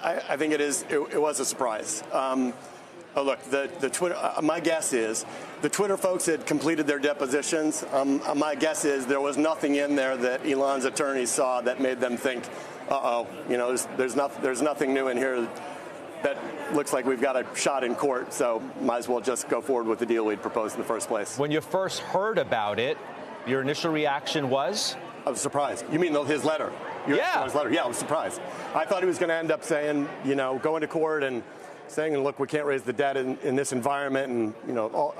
I think it is. It was a surprise. Look, the Twitter. My guess is the Twitter folks had completed their depositions. My guess is there was nothing in there that Elon's attorneys saw that made them think, there's nothing new in here that looks like we've got a shot in court. So might as well just go forward with the deal we'd proposed in the first place. When you first heard about it, your initial reaction was? I was surprised. You mean his letter? Yeah. His letter. Yeah, I was surprised. I thought he was going to end up saying, going to court and saying, look, we can't raise the debt in this environment, and all,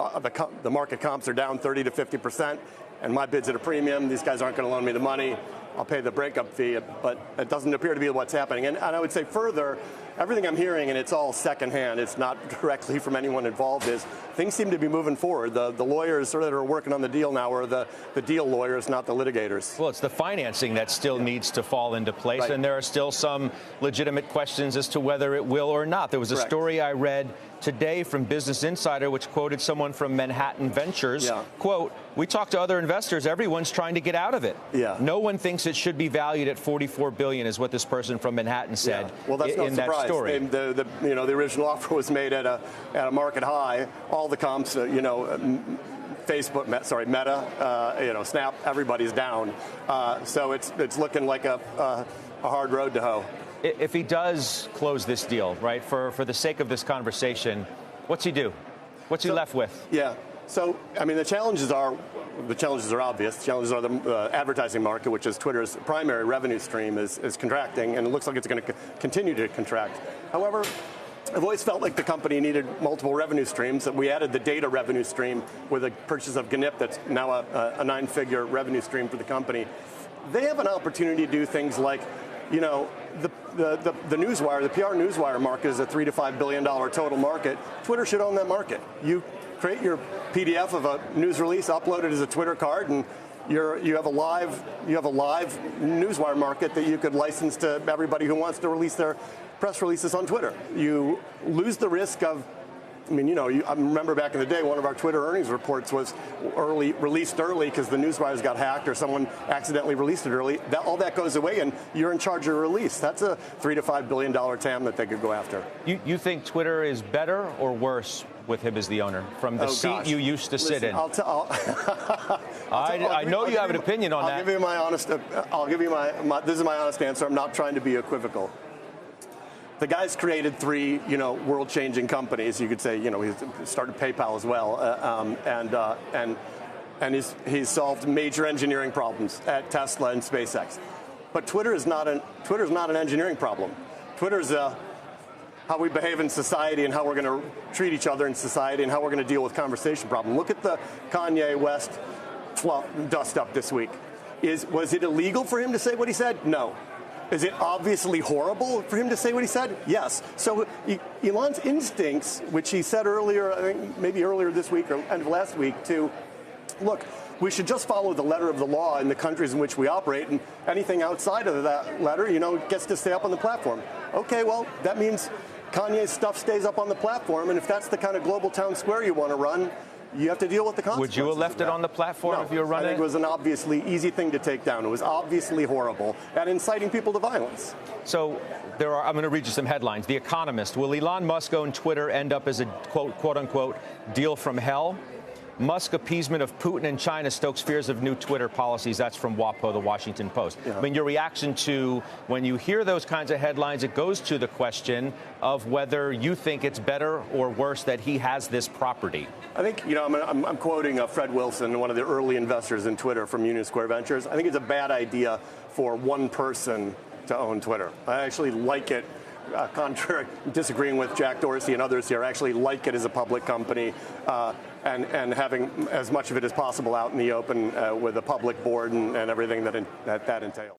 the market comps are down 30 to 50%, and my bid's at a premium. These guys aren't going to loan me the money. I'll pay the breakup fee, but it doesn't appear to be what's happening. And I would say further, everything I'm hearing, and it's all secondhand, it's not directly from anyone involved, is things seem to be moving forward. The lawyers that are working on the deal now are the deal lawyers, not the litigators. Well, it's the financing that still needs to fall into place, right. And there are still some legitimate questions as to whether it will or not. There was a story I read today from Business Insider, which quoted someone from Manhattan Ventures, quote, "We talked to other investors. Everyone's trying to get out of it. No one thinks it should be valued at $44 billion," is what this person from Manhattan said. Well, that's no surprise. That story. The original offer was made at a market high. All the comps, Facebook, Meta, Snap, everybody's down. So it's looking like a hard road to hoe. If he does close this deal, right, for the sake of this conversation, what's he do? What's he left with? Yeah. So, the challenges are obvious. The challenges are the advertising market, which is Twitter's primary revenue stream, is contracting, and it looks like it's going to continue to contract. However, I've always felt like the company needed multiple revenue streams. We added the data revenue stream with the purchase of GNIP. That's now a 9-figure revenue stream for the company. They have an opportunity to do things like, the newswire, the PR newswire market is a $3 to $5 billion total market. Twitter should own that market. You create your PDF of a news release, upload it as a Twitter card, and you have a live newswire market that you could license to everybody who wants to release their press releases on Twitter. You lose the risk of, I remember back in the day, one of our Twitter earnings reports was released early because the newswires got hacked or someone accidentally released it early. All that goes away, and you're in charge of your release. That's a $3 to $5 billion TAM that they could go after. You think Twitter is better or worse with him as the owner from the seat you used to sit in? I know you have an opinion on that. I'll give you my honest. This is my honest answer. I'm not trying to be equivocal. The guy's created 3, world-changing companies. You could say, he started PayPal as well, and he's solved major engineering problems at Tesla and SpaceX. But Twitter is not an engineering problem. Twitter's how we behave in society and how we're going to treat each other in society and how we're going to deal with conversation problem. Look at the Kanye West dust up this week. Was it illegal for him to say what he said? No. Is it obviously horrible for him to say what he said? Yes. So Elon's instincts, which he said earlier, I think maybe earlier this week or end of last week, to look, we should just follow the letter of the law in the countries in which we operate, and anything outside of that letter, gets to stay up on the platform. Okay, well, that means Kanye's stuff stays up on the platform, and if that's the kind of global town square you want to run, you have to deal with the consequences. Would you have left it on the platform if you were running? I think it was an obviously easy thing to take down. It was obviously horrible and inciting people to violence. So I'm going to read you some headlines. The Economist: will Elon Musk own Twitter end up as a quote unquote deal from hell? Musk appeasement of Putin and China stokes fears of new Twitter policies. That's from WAPO, the Washington Post. Yeah. Your reaction to when you hear those kinds of headlines, it goes to the question of whether you think it's better or worse that he has this property. I think, I'm quoting Fred Wilson, one of the early investors in Twitter from Union Square Ventures. I think it's a bad idea for one person to own Twitter. I actually like it. Disagreeing with Jack Dorsey and others here, I actually like it as a public company and having as much of it as possible out in the open with a public board and everything that entails.